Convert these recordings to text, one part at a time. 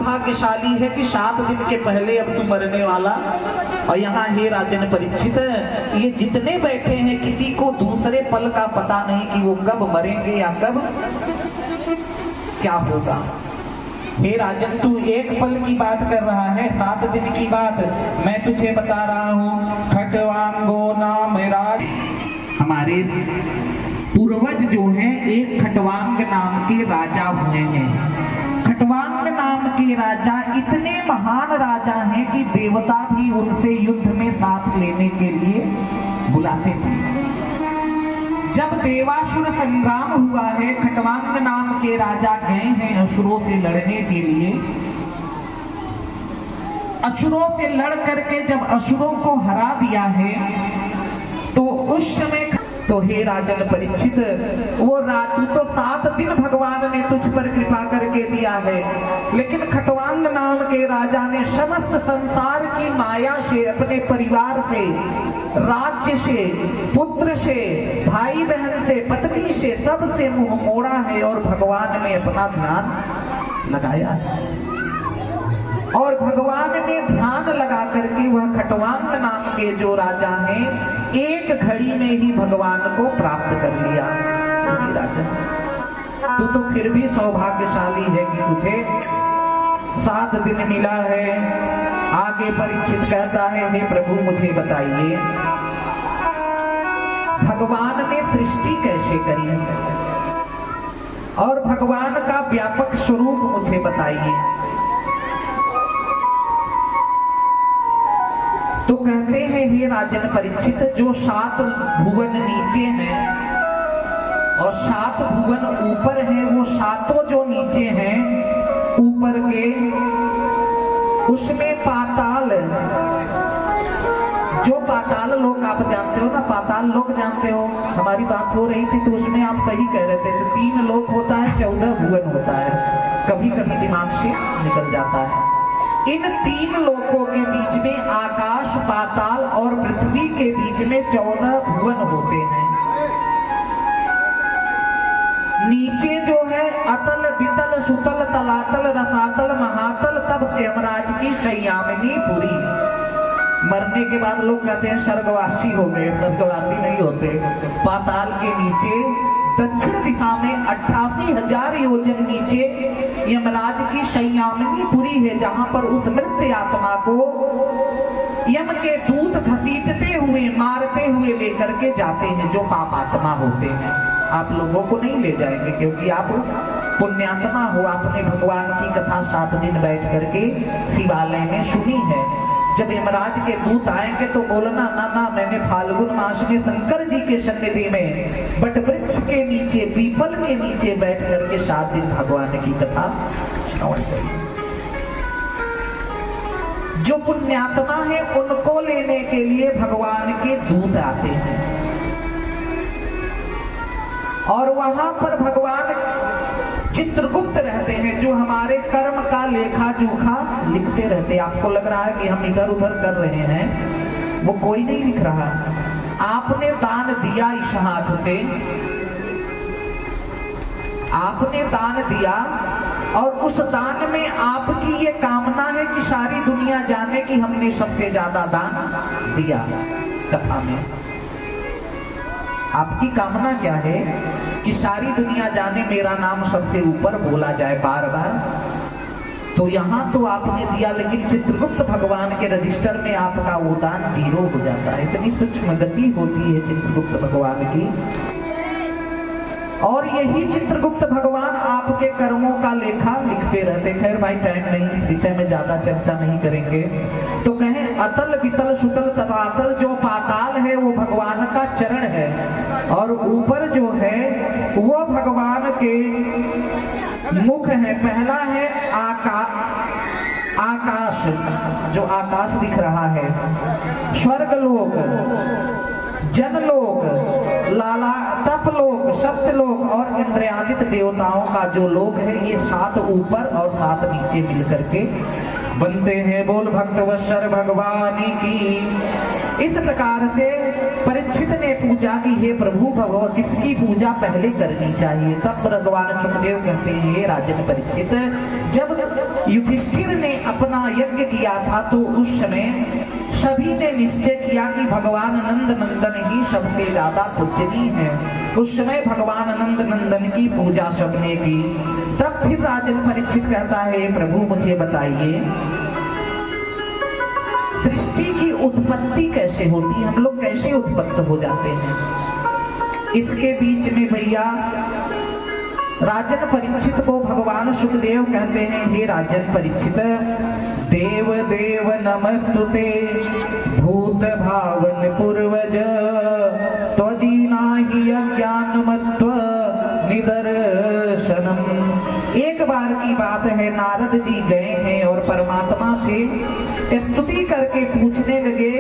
सौभाग्यशाली है कि 7 दिन के पहले अब तू मरने वाला। और यहाँ हे राजन परीक्षित, ये जितने बैठे हैं किसी को दूसरे पल का पता नहीं कि वो कब मरेंगे या कब क्या होगा। हे राजन, तू एक पल की बात कर रहा है, 7 दिन की बात मैं तुझे बता रहा हूँ। खटवांगो नाम राज, हमारे पूर्वज जो हैं एक खटवांग नाम के राजा हुए हैं। खटवांग नाम के राजा इतने महान राजा हैं कि देवता भी उनसे युद्ध में साथ लेने के लिए बुलाते थे। जब देवासुर संग्राम हुआ है, खटवांग नाम के राजा गए हैं असुरों से लड़ने के लिए। असुरों से लड़ करके जब असुरों को हरा दिया है तो उस समय तो हे राजन परीक्षित, वो रातू तो 7 दिन भगवान ने तुझ पर कृपा करके दिया है, लेकिन खटवांग नाम के राजा ने समस्त संसार की माया से, अपने परिवार से, राज्य से, पुत्र से, भाई बहन से, पत्नी से, सब से मुंह मोड़ा है और भगवान में अपना ध्यान लगाया है। और भगवान ने ध्यान लगा करके वह खटवांग नाम के जो राजा हैं एक घड़ी में ही भगवान को प्राप्त कर लिया। राजा तू तो फिर भी सौभाग्यशाली है कि तुझे 7 दिन मिला है। आगे परीक्षित कहता है, हे प्रभु मुझे बताइए भगवान ने सृष्टि कैसे करी और भगवान का व्यापक स्वरूप मुझे बताइए। तो कहते हैं, हे राजन परीक्षित, जो 7 भुवन नीचे हैं और 7 भुवन ऊपर हैं, वो 7 जो नीचे हैं ऊपर के, उसमें पाताल, जो पाताल लोक आप जानते हो ना, पाताल लोक जानते हो, हमारी बात हो रही थी तो उसमें आप सही कह रहे थे। 3 लोक होता है, 14 भुवन होता है, कभी कभी दिमाग से निकल जाता है। इन 3 लोकों के बीच में आकाश, पाताल और पृथ्वी के बीच में 14 भुवन होते हैं। नीचे जो है अतल, वितल, सुतल, तलातल, रसातल, महातल, तब यमराज की शय्यामिनी पुरी। मरने के बाद लोग कहते हैं स्वर्गवासी हो गए, स्वर्गवासी नहीं होते। पाताल के नीचे दक्षिण दिशा में 88,000 योजन नीचे यमराज की शय्यामिनी पुरी है, जहां पर उस मृत आत्मा को यम के दूत घसीटते हुए, मारते हुए लेकर के जाते हैं, जो पाप आत्मा होते हैं। आप लोगों को नहीं ले जाएंगे क्योंकि आप पुण्यात्मा हो, आपने भगवान की कथा 7 दिन बैठ करके शिवालय में सुनी है। जब यमराज के दूत आएंगे तो बोलना, ना ना, मैंने फाल्गुन मास में शंकर जी के सन्निधि में बट वृक्ष के नीचे, पीपल के नीचे बैठ करके 7 दिन भगवान की कथा श्रवण करी। जो पुण्यात्मा है उनको लेने के लिए भगवान के दूत आते हैं और वहां पर भगवान चित्रगुप्त रहते हैं, जो हमारे कर्म का लेखा जोखा लिखते रहते हैं। आपको लग रहा है कि हम इधर उधर कर रहे हैं, वो कोई नहीं लिख रहा। आपने दान दिया इस हाथ से, आपने दान दिया और उस दान में आपकी ये कामना है कि सारी दुनिया जाने कि हमने सबसे ज्यादा दान दिया। कथा में आपकी कामना क्या है कि सारी दुनिया जाने मेरा नाम सबसे ऊपर बोला जाए बार बार। तो यहां तो आपने दिया, लेकिन चित्रगुप्त भगवान के रजिस्टर में आपका वो दान 0 हो जाता है। इतनी सूक्ष्म गति होती है चित्रगुप्त भगवान की। और यही चित्रगुप्त भगवान आपके कर्मों का लेखा लिखते रहते। खैर भाई, टाइम नहीं, इस विषय में ज्यादा चर्चा नहीं करेंगे। तो कहें अतल, वितल, सुतल, तलातल, जो पाताल है वो भगवान का चरण है और ऊपर जो है वो भगवान के मुख है। पहला है आकाश, जो आकाश दिख रहा है, स्वर्गलोक, जनलोक, लाला तपलोक, सत्यलोक और इंद्रियादित देवताओं का जो लोक है, ये 7 ऊपर और 7 नीचे मिलकर के बनते हैं। बोल भक्तवत्सल भगवान की। इस प्रकार से परीक्षित ने पूछा कि हे प्रभु, भगवान किसकी पूजा पहले करनी चाहिए? तब भगवान सुखदेव कहते हैं, हे राजन परीक्षित, जब युधिष्ठिर ने अपना यज्ञ किया था तो उस समय सभी ने निश्चय किया कि भगवान नंद नंदन ही सबसे ज्यादा पूजनीय है। उस समय भगवान नंद नंदन की पूजा सबने की। तब फिर राजन परीक्षित कहता है, प्रभु मुझे बताइए सृष्टि की उत्पत्ति कैसे होती है, हम लोग कैसे उत्पन्न हो जाते हैं। इसके बीच में भैया राजन परीक्षित को भगवान सुखदेव कहते हैं, हे राजन परीक्षित, देव देव नमस्तुते भूत भावन पूर्वज त्वजीना ही अज्ञानमत्व निदर्शनम। एक बार की बात है, नारद जी गए हैं और परमात्मा से स्तुति करके पूछने लगे।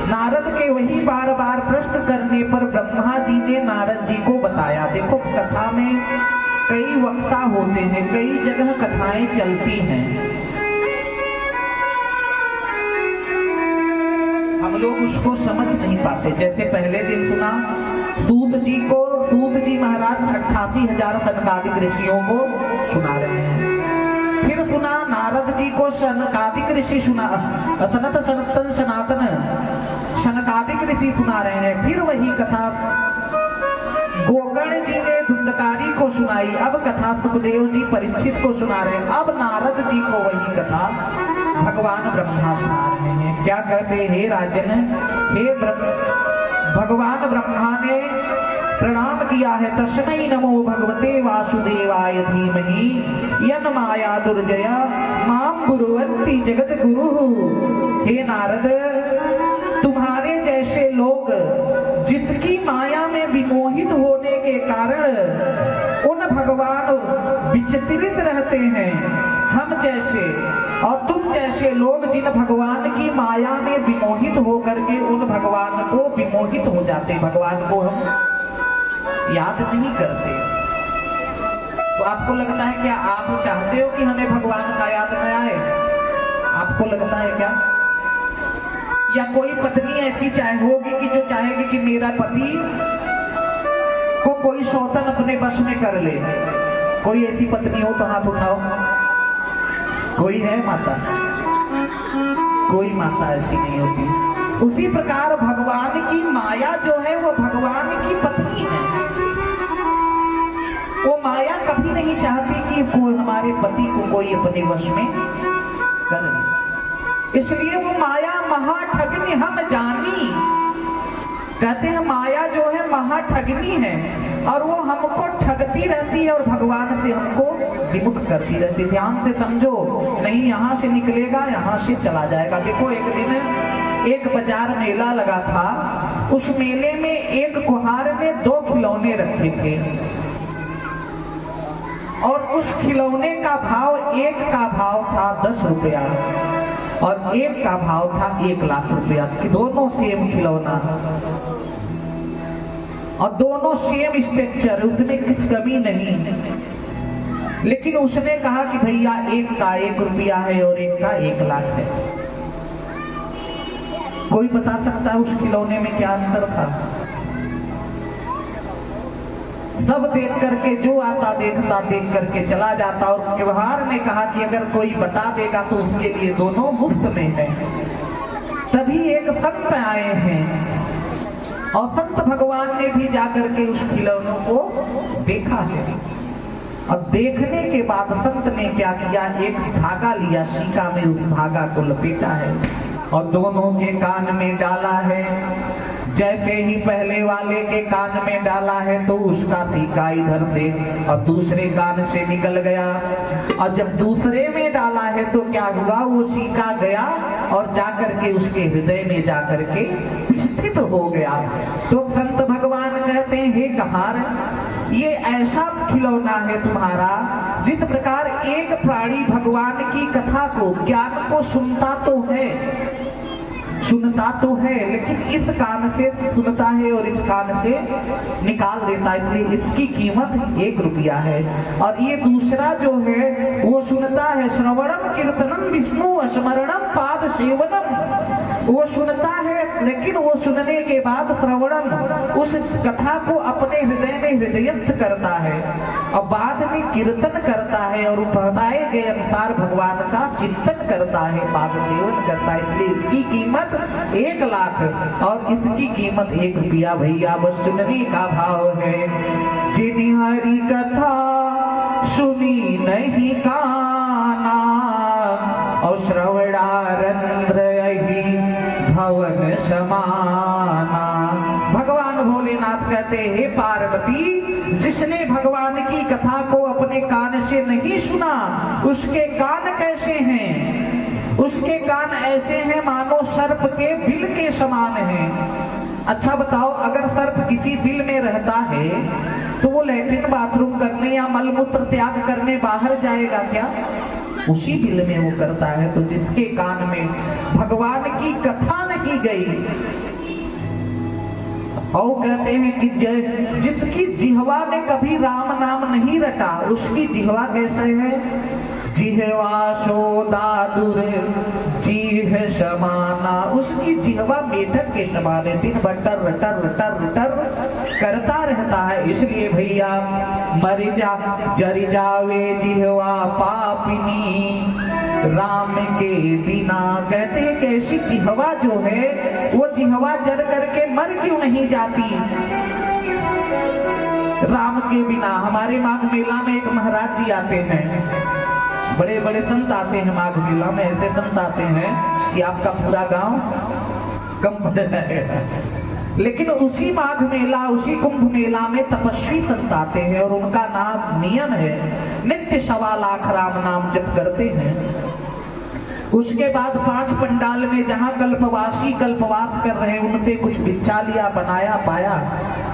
नारद के वही बार बार प्रश्न करने पर ब्रह्मा जी ने नारद जी को बताया। देखो कथा में कई वक्ता होते हैं, कई जगह कथाएं चलती हैं, हम लोग उसको समझ नहीं पाते। जैसे पहले दिन सुना सूत जी महाराज 88,000 सनकादिक ऋषियों को सुना रहे हैं। फिर सुना नारद जी को सनकादिक ऋषि सुना, सनातन सनकादिक ऋषि सुना रहे हैं। फिर वही कथा गोकर्ण जी ने धुंधकारी को सुनाई, अब कथा सुखदेव जी परीक्षित को सुना रहे हैं। अब नारद जी को वही कथा भगवान ब्रह्मा सुना रहे हैं। क्या कहते हैं, हे राजन, हे भगवान ब्रह्मा ने प्रणाम किया है। तस्मै नमो भगवते वासुदेवाय धीमहि यन माया दुर्जया माम गुरुवन्ति जगत गुरु। हे नारद, तुम्हारे जैसे लोग जिसकी माया में विमोहित होने के कारण उन भगवान विचलित रहते हैं, हम जैसे और तुम जैसे लोग जिन भगवान की माया में विमोहित होकर के उन भगवान को विमोहित हो जाते, भगवान को हम याद नहीं करते। तो आपको लगता है क्या, आप चाहते हो कि हमें भगवान का याद न आए? आपको लगता है क्या? या कोई पत्नी ऐसी होगी कि जो चाहेगी कि मेरा पति को कोई सौतन अपने वश में कर ले? कोई ऐसी पत्नी हो तो हाथ उठाओ। कोई है माता? कोई माता ऐसी नहीं होती। उसी प्रकार भगवान की माया जो है वो भगवान की पत्नी है। वो माया कभी नहीं चाहती कि कोई हमारे पति को कोई अपने वश में कर ले। इसलिए वो माया महाठगनी हम जानी। कहते हैं माया जो है महाठगनी है और वो हमको ठगती रहती है और भगवान से हमको विमुख करती रहती है। ध्यान से समझो, नहीं यहाँ से निकलेगा यहाँ से चला जाएगा। देखो एक दिन एक बाजार मेला लगा था, उस मेले में एक कुम्हार ने 2 खिलौने रखे थे और उस खिलौने का भाव, एक का भाव था 10 रुपया और एक का भाव था 1 लाख रुपया। दोनों सेम खिलौना और दोनों सेम स्ट्रक्चर, उसमें कुछ कमी नहीं। लेकिन उसने कहा कि भैया एक का 1 रुपया है और एक का 1 लाख है। कोई बता सकता है उस खिलौने में क्या अंतर था? सब देख करके, जो आता देखता देख करके चला जाता। और कुम्हार ने कहा कि अगर कोई बता देगा तो उसके लिए दोनों मुफ्त में है। तभी एक संत आए हैं और संत भगवान ने भी जाकर के उस खिलौनों को देखा है। और देखने के बाद संत ने क्या किया, एक धागा लिया, शीका में उस धागा को लपेटा है और दोनों के कान में डाला है। जैसे ही पहले वाले के कान में डाला है तो उसका टीका इधर से और दूसरे कान से निकल गया, और जब दूसरे में डाला है तो क्या हुआ, वो टीका गया और जाकर के उसके हृदय में जाकर के स्थित हो गया। तो संत भगवान कहते हैं, हे कुम्हार, ये ऐसा खिलौना है तुम्हारा जिस प्रकार एक प्राणी भगवान की कथा को, ज्ञान को सुनता तो है लेकिन इस कान से सुनता है और इस कान से निकाल देता है, इसलिए इसकी कीमत 1 रुपया है। और ये दूसरा जो है वो सुनता है, श्रवणम कीर्तनम विष्णु स्मरणम पाद सेवनम, वो सुनता है लेकिन वो सुनने के बाद श्रवणम, उस कथा को अपने हृदय में हृदयस्थ करता है और बाद में कीर्तन करता है और बताए गए अनुसार भगवान का चिंतन करता है, पाद सेवन करता है, इसलिए इसकी कीमत 1 लाख और इसकी कीमत 1 रुपया। भैया बस सुनने का भाव है। जिन्हीं हरि कथा सुनी नहीं काना और श्रवणारंध्र यही भवन समाना। भगवान भोलेनाथ कहते हैं, हे पार्वती, जिसने भगवान की कथा को अपने कान से नहीं सुना उसके कान कैसे हैं? उसके कान ऐसे हैं मानो सर्प के बिल के समान हैं। अच्छा बताओ, अगर सर्प किसी बिल में रहता है तो वो लैट्रिन बाथरूम करने या मलमूत्र त्याग करने बाहर जाएगा क्या? उसी बिल में वो करता है। तो जिसके कान में भगवान की कथा नहीं गई, और कहते हैं कि जिसकी जिह्वा ने कभी राम नाम नहीं रटा उसकी जिह्वा कैसे है? जिह्वा शोदादुर जीह समाना। उसकी जिह्वा मेढक के समान है, दिन भर टर टर टर टर करता रहता है। इसलिए भैया जरि जावे जिह्वा पापिनी राम के बिना। कहते हैं कि ऐसी जिह्वा जो है वो जिह्वा जर करके मर क्यों नहीं जाती राम के बिना? हमारे माघ मेला में एक महाराज जी आते हैं, बड़े बड़े संत आते हैं माघ मेला में। ऐसे संत आते हैं कि आपका पूरा गांव कम पड़ जाएगा। लेकिन उसी माघ मेला, उसी कुंभ मेला में तपस्वी संत आते हैं और उनका नाम नियम है, नित्य 1.25 लाख राम नाम जप करते हैं। उसके बाद 5 पंडाल में जहां कल्पवासी कल्पवास कर रहे हैं उनसे कुछ भिक्षा लिया, बनाया, पाया,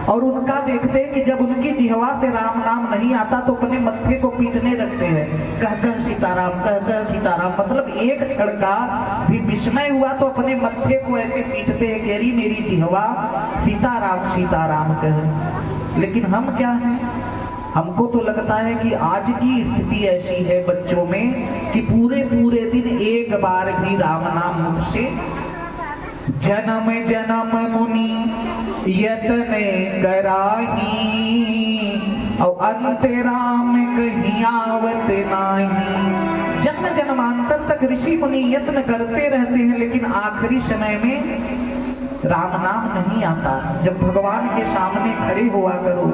और उनका देखते हैं कि जब उनकी जिह्वा से राम नाम नहीं आता तो अपने मत्थे को पीटने लगते हैं, कह कह सीताराम, कह कह सीताराम। मतलब एक क्षण का भी विस्मय हुआ तो अपने मत्थे को ऐसे पीटते हैं कि अरे मेरी जिह्वा सीताराम सीताराम कहे। लेकिन हम क्या हैं? हमको तो लगता है कि आज की स्थिति ऐसी है बच्चों में कि पूरे पूरे दिन एक बार भी राम नाम मुख से जन्म जन्म मुनि यतने कराही और अंत राम कहीं आवत नाही। जन्म जन्मांतर तक ऋषि मुनि यत्न करते रहते हैं लेकिन आखिरी समय में राम नाम नहीं आता। जब भगवान के सामने खड़े हुआ करो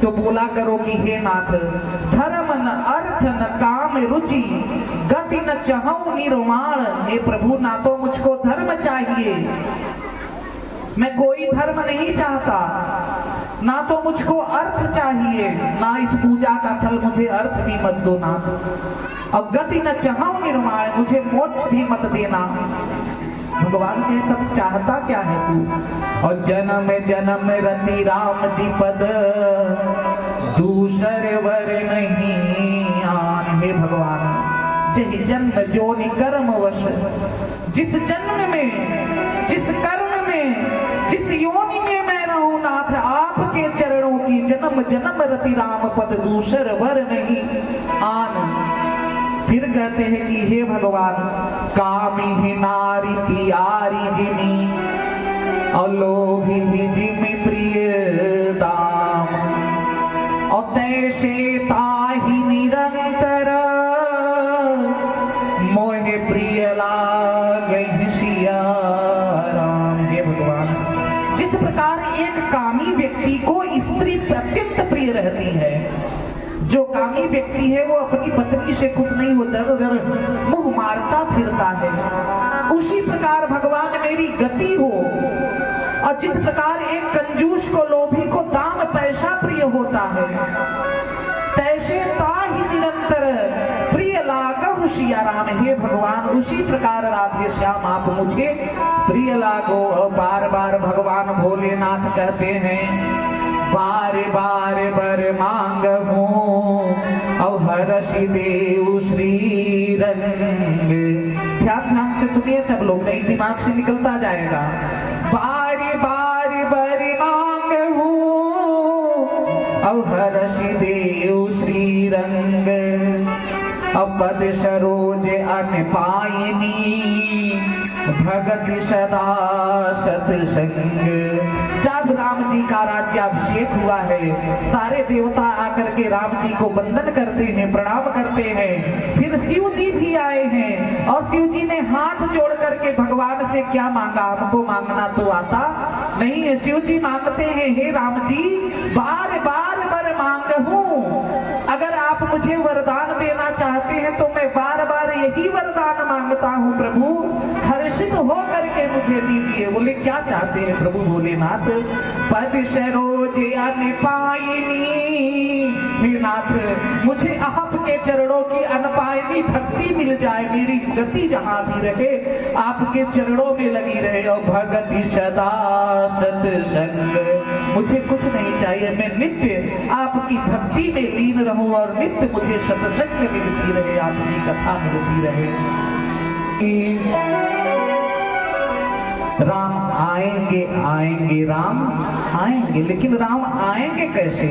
तो बोला करो कि हे नाथ, धर्म न अर्थ न काम रुचि गति न चाहूं निर्माण। हे प्रभु, ना तो मुझको धर्म चाहिए, मैं कोई धर्म नहीं चाहता, ना तो मुझको अर्थ चाहिए, ना इस पूजा का फल मुझे अर्थ भी मत दो नाथ, और गति न चाहूं निर्माण, मुझे मोक्ष भी मत देना। भगवान के तब चाहता क्या है तू? और जन्म जन्म रति राम जी पद दूसर वर नहीं आन। हे भगवान, जय जन्म जोनि कर्म वश, जिस जन्म में, जिस कर्म में, जिस योनि में मैं रहूं नाथ, आपके चरणों की जन्म जन्म रति राम पद दूसर वर नहीं आन। फिर कहते हैं कि हे भगवान, कामी ही नारी प्यारी जिमी और लोभी ही जिमी प्रिय दाम, और तैसे ताही निरंतर मोहे प्रिय लागहि सिया राम। हे भगवान, जिस प्रकार एक कामी व्यक्ति को स्त्री अत्यंत प्रिय रहती है, जो कामी व्यक्ति है वो अपनी पत्नी से खुश नहीं होता, उधर मुंह मारता फिरता है, उसी प्रकार भगवान मेरी गति हो। और जिस प्रकार एक कंजूस को, लोभी को दाम पैसा प्रिय होता है, तैसे ताहि निरंतर प्रिय लागहु सिया राम। हे भगवान, उसी प्रकार राधे श्याम आप मुझे प्रिय लागो। और बार बार भगवान भोलेनाथ कहते हैं, बार बार बर मांग हूँ और हर्षि देव श्री रंग। ध्यान से सुनिए सब लोग, नहीं दिमाग से निकलता जाएगा। बार बार बर मांग हूँ और हर्षि देव श्री रंग, अपद सरोज अन पायनी भगत सदा सत्संग। जब राम जी का राज्याभिषेक हुआ है, सारे देवता आकर के राम जी को वंदन करते हैं, प्रणाम करते हैं। फिर शिव जी भी आए हैं और शिव जी ने हाथ जोड़ करके भगवान से क्या मांगा? हमको मांगना तो आता नहीं है। शिव जी मांगते हैं, हे राम जी बार बार वर मांगहूं, अगर आप मुझे वरदान देना चाहते हैं तो मैं बार बार यही वरदान मांगता हूँ प्रभु, हर्षित हो करके मुझे दीजिए। बोले क्या चाहते हैं प्रभु भोलेनाथ? पद सरोज अन पाइनी, हे नाथ मुझे आपके चरणों की अनपायनी भक्ति मिल जाए, मेरी गति जहां भी रहे आपके चरणों में लगी रहे। और भगति सदा सत्संग, मुझे कुछ नहीं चाहिए, मैं नित्य आपकी भक्ति में लीन रहूं और नित्य मुझे सत्संग मिलती रहे, आपकी कथा मिलती रहे। राम आएंगे आएंगे, राम आएंगे, लेकिन राम आएंगे कैसे?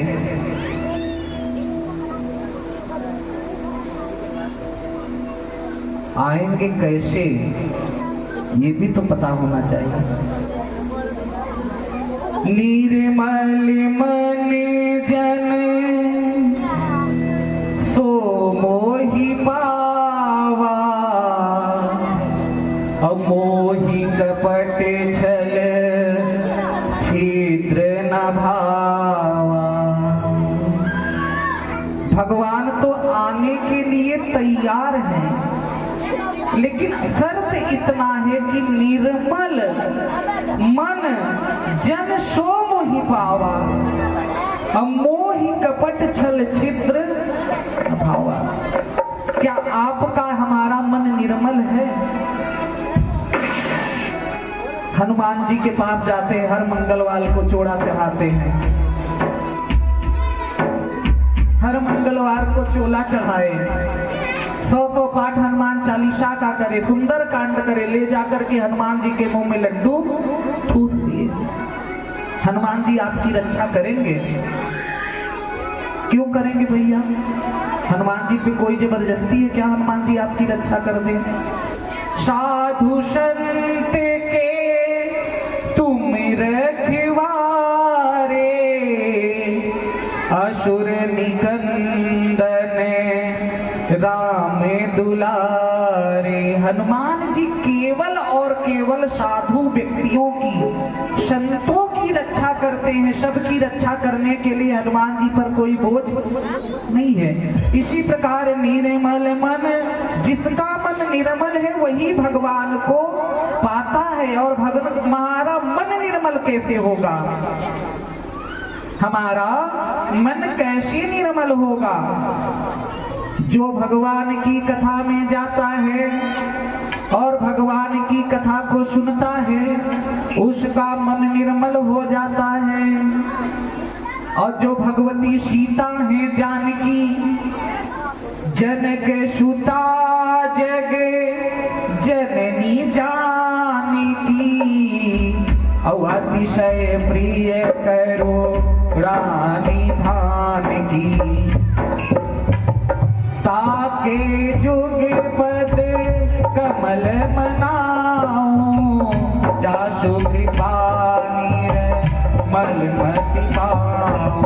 आएंगे कैसे ये भी तो पता होना चाहिए। निर्मल मन जन सो मोहि पावा, मोहि कपट छल छिद्र न भावा। भगवान तो आने के लिए तैयार हैं, लेकिन शर्त इतना है कि निर्मल मन जन सो मोहि पावा, मोहि कपट छल छिद्र भावा। क्या आपका हमारा मन निर्मल है? हनुमान जी के पास जाते हैं, हर मंगलवार को चोड़ा चढ़ाते हैं, हर मंगलवार को चोला चढ़ाए, 100 पाठ हनुमान चालीसा का करे, सुंदर कांड करे, ले जाकर के हनुमान जी के मुंह में लड्डू ठूस दिए। हनुमान जी आपकी रक्षा करेंगे? क्यों करेंगे भैया? हनुमान जी पे कोई जबरदस्ती है क्या हनुमान जी आपकी रक्षा कर दें? साधु संत के तुम रखवारे, असुर निकंदन राम दुलारे। हनुमान जी केवल और केवल साधु व्यक्तियों की, संतों की रक्षा करते हैं। सबकी रक्षा करने के लिए हनुमान जी पर कोई बोझ नहीं है। इसी प्रकार निर्मल मन, जिसका मन निर्मल है वही भगवान को पाता है। और हमारा मन निर्मल कैसे होगा? हमारा मन कैसे निर्मल होगा? जो भगवान की कथा में जाता है और भगवान की कथा को सुनता है, उसका मन निर्मल हो जाता है। और जो भगवती सीता है जानकी, जनक सुता जग जननी जानकी, और अतिशय प्रिय करो रानी धान की। ताके जुग पद कमल मनाओ, जासु कृपा निर्मल मति पाओ।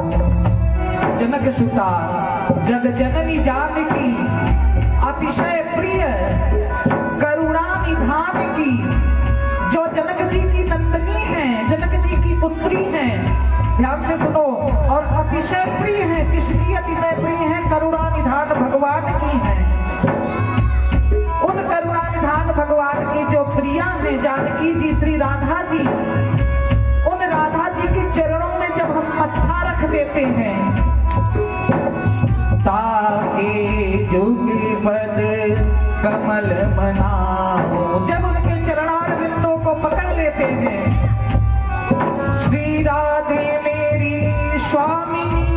जनक सुता जग जननी जानकी, अतिशय प्रिय करुणा निधान की, जो जनक जी की नंदनी है, जनक जी की पुत्री है, ध्यान से सुनो। और अतिशय प्रिय है, किसकी अतिशय प्रिय है? करुणा निधान भगवान की है। उन करुणा निधान भगवान की जो प्रिया है जानकी जी, श्री राधा जी, उन राधा जी के चरणों में जब हम मत्था रख देते हैं, ताके जुग पद कमल मनाओ, जब उनके चरणार बिंदों को पकड़ लेते हैं, श्री राधे मेरी स्वामिनी,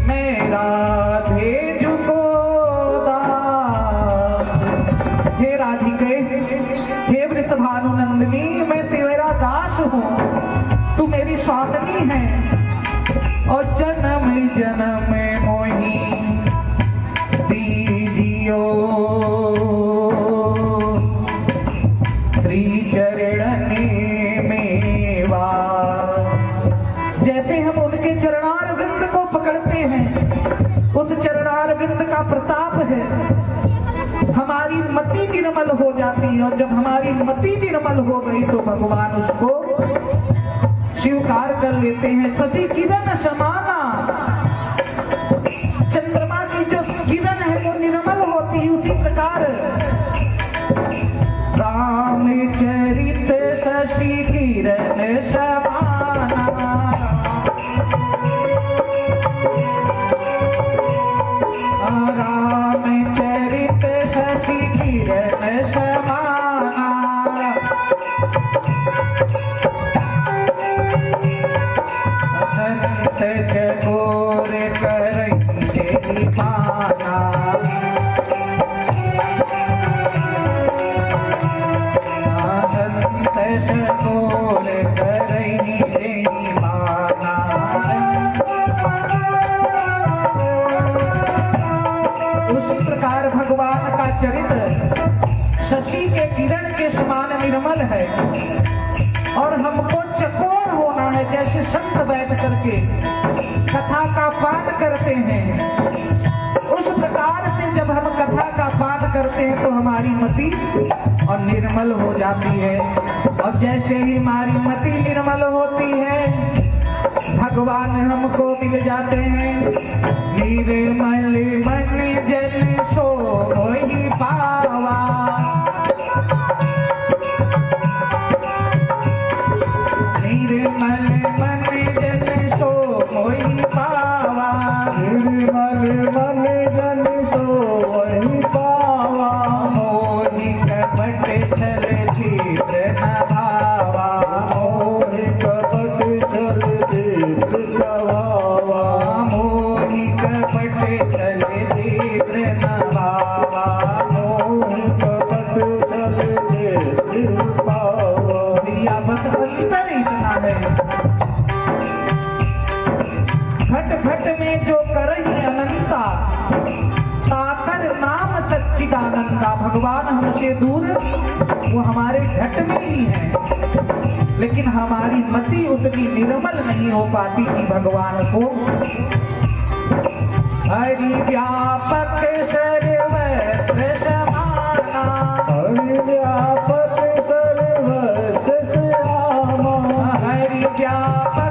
मैं राधे जुको दास। हे राधिके, हे वृषभानुनंदिनी, मैं तेरा दास हूँ, तू मेरी स्वामिनी है। और जन्म जन्म मोही दीजियो मति निर्मल हो जाती है, और जब हमारी मति निर्मल हो गई तो भगवान उसको स्वीकार कर लेते हैं। शशि किरण समाना, चंद्रमा की जो किरण है वो निर्मल होती है, उसी प्रकार रामचरित शशि किरण समाना, रामचरित शशि किरण समाना, संत चकोर करई देहि माना, संत चकोर करई देहि माना। उसी प्रकार भगवान का चरित्र शशि के किरण के समान निर्मल है, और हमको चकोर होना है। जैसे संत बैठ करके कथा का पाठ करते हैं, उस प्रकार से जब हम कथा का पाठ करते हैं तो हमारी मति और निर्मल हो जाती है, और जैसे ही हमारी मति निर्मल होती है भगवान हमको मिल जाते हैं। निर्मल मन जन सोई पावा, निर्मल मन जन सोई पावा, निर्मल मन जन सोई पावा, मोहि कपट छल छिद्र न भावा, मोहि कपट छल छिद्र न भावा, मोहि कपट छल छिद्र न भावा, मोहि कपट छल छिद्र न भावा। या बस अंतर इतना है, घट घट में जो करही अनंता, ताकर नाम सच्चिदानंदा। भगवान हमसे दूर, वो हमारे घट में ही है, लेकिन हमारी मति उतनी निर्मल नहीं हो पाती कि भगवान को हरि व्यापक सर्वत्र समाना, हरि व्यापक सर्वत्र श्यामा, हरि व्यापक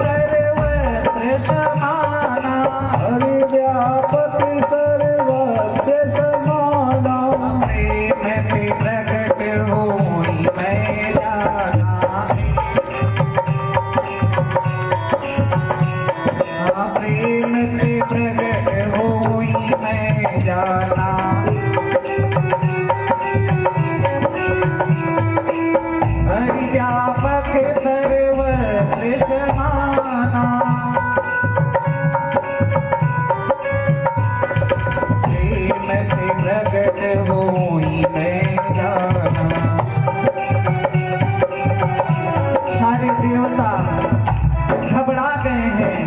सर्वत्र समाना, हरि व्यापक सर्वत्र समाना, प्रेम से प्रकट होई मैं जाना, प्रेम से प्रकट होई मैं जाना, हरि व्यापक सर्वत्र समाना, प्रेम से प्रकट होई मैं जाना। सारे देवता घबरा गए हैं,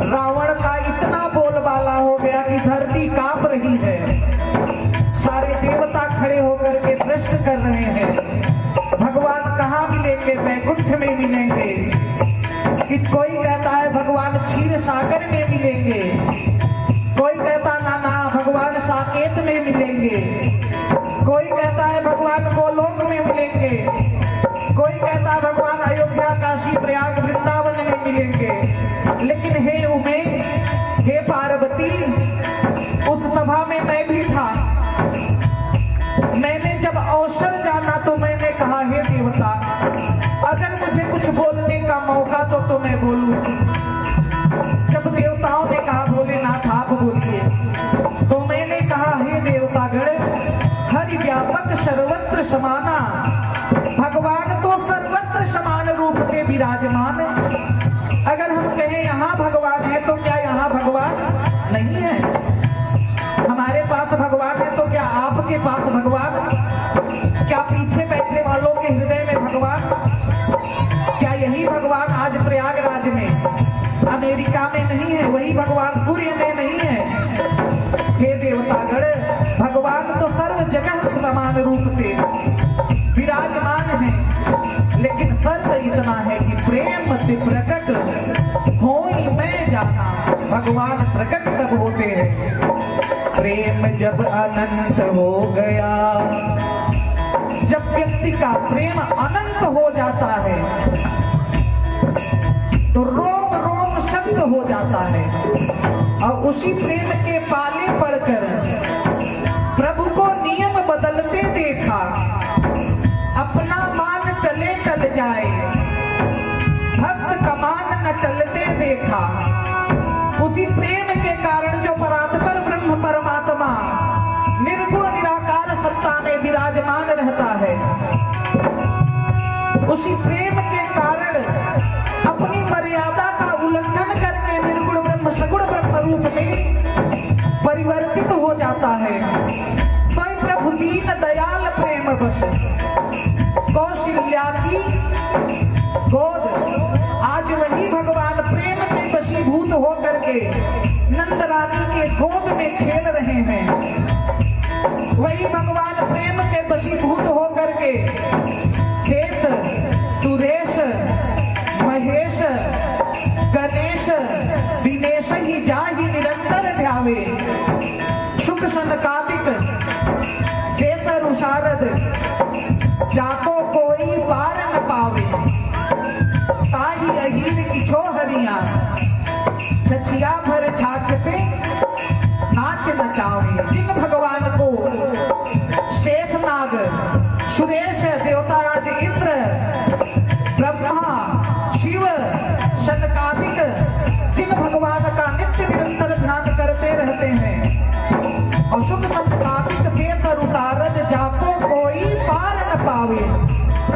रावण का इतना बोलबाला हो गया कि धरती कांप रही है। सारे देवता खड़े होकर के प्रश्न कर रहे हैं, भगवान कहाँ मिलेंगे? वैकुंठ में मिलेंगे। कि कोई कहता है भगवान क्षीर सागर में मिलेंगे, कोई कहता ना भगवान साकेत में मिलेंगे, कोई कहता है भगवान गोलोक में मिलेंगे, कोई कहता है भगवान अयोध्या काशी प्रयाग वृंदावन में मिलेंगे। लेकिन हे उमे, हे पार्वती, उस सभा में मैं भी था। मैंने जब अवसर जाना तो मैंने कहा, हे देवता, अगर मुझे कुछ बोलने का मौका तो मैं बोलूं। जब देवताओं ने कहा भोलेनाथ आप बोलिए, तो मैंने कहा, हे देवतागण, हरि व्यापक सर्वत्र समाना। भगवान तो सर्वत्र समान रूप से विराजमान है। अगर हम कहें यहाँ भगवान है तो क्या यहाँ भगवान नहीं है? हमारे पास भगवान है तो क्या आपके पास भगवान? क्या पीछे बैठे वालों के हृदय में भगवान? क्या यही भगवान आज प्रयागराज में, अमेरिका में नहीं है? वही भगवान सूर्य में नहीं है? हे देवतागण, भगवान तो सर्व जगह समान रूप से विराजमान है, लेकिन शर्त इतना है कि प्रेम से प्रकट होई मैं जाना। भगवान प्रकट कब होते हैं? प्रेम जब अनंत हो गया, जब व्यक्ति का प्रेम अनंत हो जाता है तो रोम रोम शब्द हो जाता है। और उसी प्रेम के पाले पड़कर प्रभु को नियम बदलते देखा, अपना मान चले टल जाए, भक्त का मान न चलते देखा। उसी प्रेम के कारण जो परात्पर ब्रह्म परमात्मा निर्गुण निराकार सत्ता में विराजमान रहता है, उसी प्रेम के कारण अपनी मर्यादा का उल्लंघन करके निर्गुण ब्रह्म सगुण ब्रह्म रूप में परिवर्तित हो जाता है। स्वयं प्रभु दीन दयाल प्रेम बस कौशल्या की गोद, आज वही भगवान प्रेम के वशीभूत होकर के नंद रानी के गोद में खेल रहे हैं। वही भगवान प्रेम के वशीभूत होकर के शेष, सुरेश, महेश, गणेश, दिनेश ही जाहि निरंतर ध्यावे, सुख सनकादिक शेष रुषारद, जाको कोई पार न पावे, ताहि अहीर की छोहरियां, छछिया भर छाछ पे नाच नचावे। जिन भगवान को शेषनाग, सुरेश, देवताराज इंद्र, ब्रह्मा, शिव, शनकादिक, जिन भगवान का नित्य निरंतर ध्यान करते रहते हैं, और सुख संकादिक शेष रुषारद, जाको कोई पार न पावे।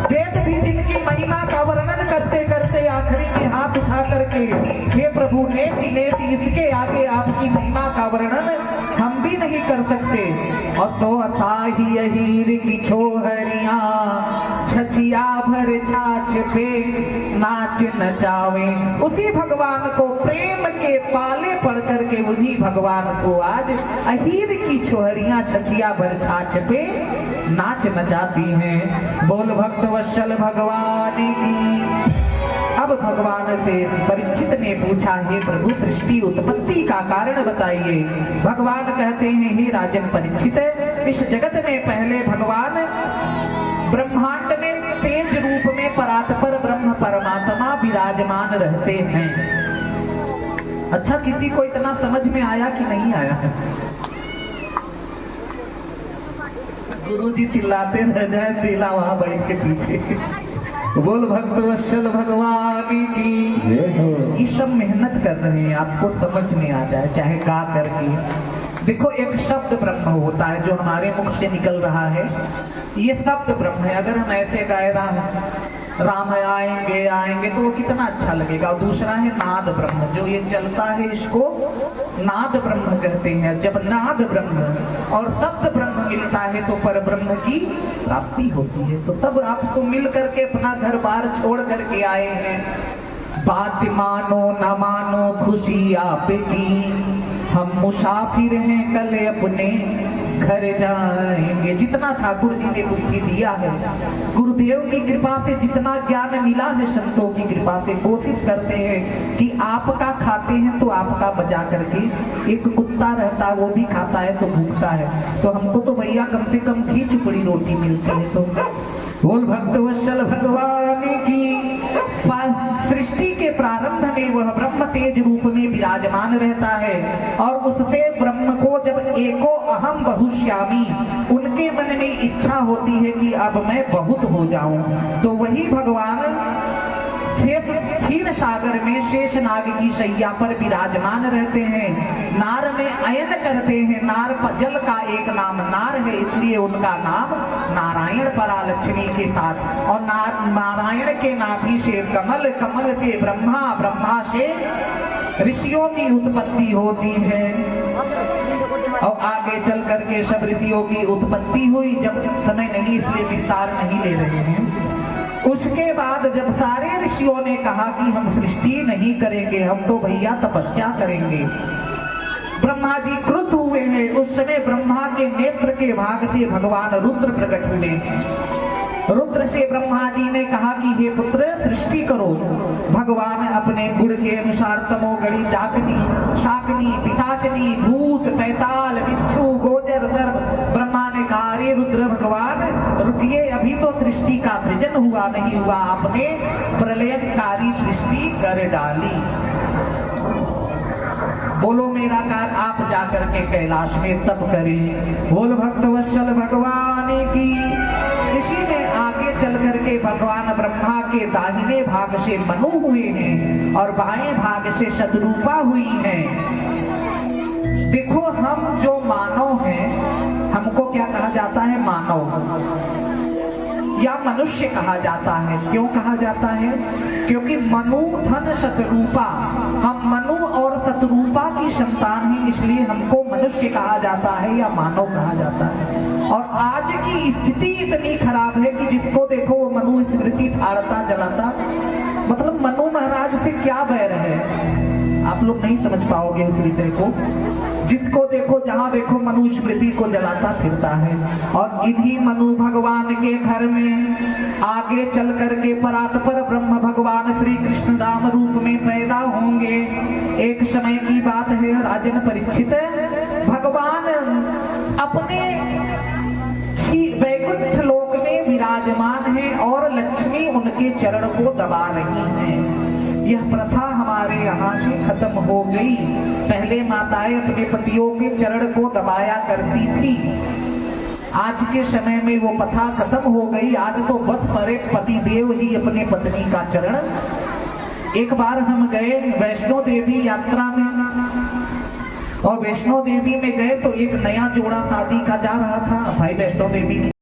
वेद भी जिनकी महिमा का वर्णन करते करते आखिरी में हाथ उठा करके हे प्रभु नेति नेति, इसके आगे आपकी महिमा का वर्णन हम भी नहीं कर सकते। और सो अथाही अहीर की छोहरियां, छछिया भर छाछ पे नाच नचावे। उसी भगवान को प्रेम के पाले पड़ करके उसी भगवान को आज अहीर की छोहरियां छछिया भर छाछ पे नाच नचाती हैं। बोल भक्त वत्सल भगवान की। अब भगवान से परीक्षित ने पूछा, हे प्रभु सृष्टि उत्पत्ति का कारण बताइए। भगवान कहते हैं, हे राजन परीक्षित, इस जगत में पहले भगवान ब्रह्मांड में तेज रूप में परात्पर ब्रह्म परमात्मा विराजमान रहते हैं। अच्छा, किसी को इतना समझ में आया कि नहीं आया? गुरुजी चिल्लाते रह जाए, बेला वहां बैठ के पीछे। बोल भक्त वत्सल भगवान की जय हो। ये सब मेहनत कर रहे हैं, आपको समझ में आ जाए, चाहे गा करके। देखो, एक शब्द ब्रह्म होता है जो हमारे मुख से निकल रहा है, ये शब्द ब्रह्म है। अगर हम ऐसे गाए राम आएंगे आएंगे तो वो कितना अच्छा लगेगा। और दूसरा है नाद ब्रह्म, जो ये चलता है इसको नाद ब्रह्म कहते हैं। जब नाद ब्रह्म और शब्द ब्रह्म मिलता है तो पर ब्रह्म की प्राप्ति होती है। तो सब आपको मिल करके अपना घर बार छोड़ करके आए हैं। बात मानो न मानो खुशी आपकी, हम मुसाफिर हैं कल अपने घर जाएंगे। जितना ठाकुर जी ने बुद्धि दिया है, गुरुदेव की कृपा से जितना ज्ञान मिला है, संतों की कृपा से कोशिश करते हैं कि आपका खाते हैं तो आपका बजा करके। एक कुत्ता रहता है, वो भी खाता है तो भूखता है, तो हमको तो भैया कम से कम घी चिपड़ी रोटी मिलती है। तो बोल भक्त वत्सल भगवान की। सृष्टि के प्रारंभ में वह ब्रह्म तेज रूप में विराजमान रहता है, और उससे ब्रह्म को जब एको अहम बहुश्यामी, उनके मन में इच्छा होती है कि अब मैं बहुत हो जाऊं, तो वही भगवान शेष क्षीर सागर में शेष नाग की शैया पर विराजमान रहते हैं। नार में अयन करते हैं। नार जल का एक नाम नार है, इसलिए उनका नाम नारायण परालक्ष्मी के साथ। और नारायण के नाभि से कमल, कमल से ब्रह्मा, ब्रह्मा से ऋषियों की उत्पत्ति होती है। और आगे चल करके सब ऋषियों की उत्पत्ति हुई। जब समय नहीं, इसलिए विस्तार नहीं ले रहे हैं। उसके बाद जब सारे ऋषियों ने कहा कि हम सृष्टि नहीं करेंगे, हम तो भैया तपस्या करेंगे, ब्रह्मा जी क्रुद्ध हुए हैं। उस समय ब्रह्मा के नेत्र के भाग से भगवान रुद्र प्रकट हुए। रुद्र से ब्रह्मा जी ने कहा कि हे पुत्र सृष्टि करो। भगवान अपने गुण के अनुसार तमोगणी, डाकनी, शाकनी, पिशाचनी, भूत, पैताल, बिच्छू, गोचर, सर्प। ब्रह्मा ने कहा अरे रुद्र भगवान रुकिए, अभी तो सृष्टि का सृजन हुआ नहीं हुआ, आपने प्रलयकारी सृष्टि कर डाली। बोलो मेरा कार आप जाकर के कैलाश में तप करें। बोल भक्तवत्सल भगवान की। इसी में आगे चल करके भगवान ब्रह्मा के दाहिने भाग से मनु हुए हैं और बाएं भाग से शतरूपा हुई हैं। देखो हम जो मानव हैं, हमको क्या कहा जाता है? मानव या मनुष्य कहा जाता है। क्यों कहा जाता है? क्योंकि मनु धन शतरूपा, हम मनु और शतरूपा की संतान हैं, इसलिए हमको मनुष्य कहा जाता है या मानव कहा जाता है। और आज की स्थिति इतनी खराब है कि जिसको देखो वो मनु स्मृति फाड़ता जलाता। मतलब मनु महाराज से क्या बैर है, आप लोग नहीं समझ पाओगे उस विषय को। जिसको देखो, जहां देखो मनु स्मृति को जलाता फिरता है। और इन्हीं मनु भगवान के घर में आगे चल करके परात्पर ब्रह्म भगवान श्री कृष्ण राम रूप में पैदा होंगे। एक समय की बात है, राजन परीक्षित भगवान अपने वैकुंठ लोक में विराजमान है और लक्ष्मी उनके चरण को दबा रही हैं। यह प्रथा हमारे यहाँ से खत्म हो गई। पहले माताएं अपने पतियों के चरण को दबाया करती थी, आज के समय में वो प्रथा खत्म हो गई। आज तो बस पर एक पति देव ही अपने पत्नी का चरण। एक बार हम गए वैष्णो देवी यात्रा में, और वैष्णो देवी में गए तो एक नया जोड़ा शादी का जा रहा था। भाई वैष्णो देवी की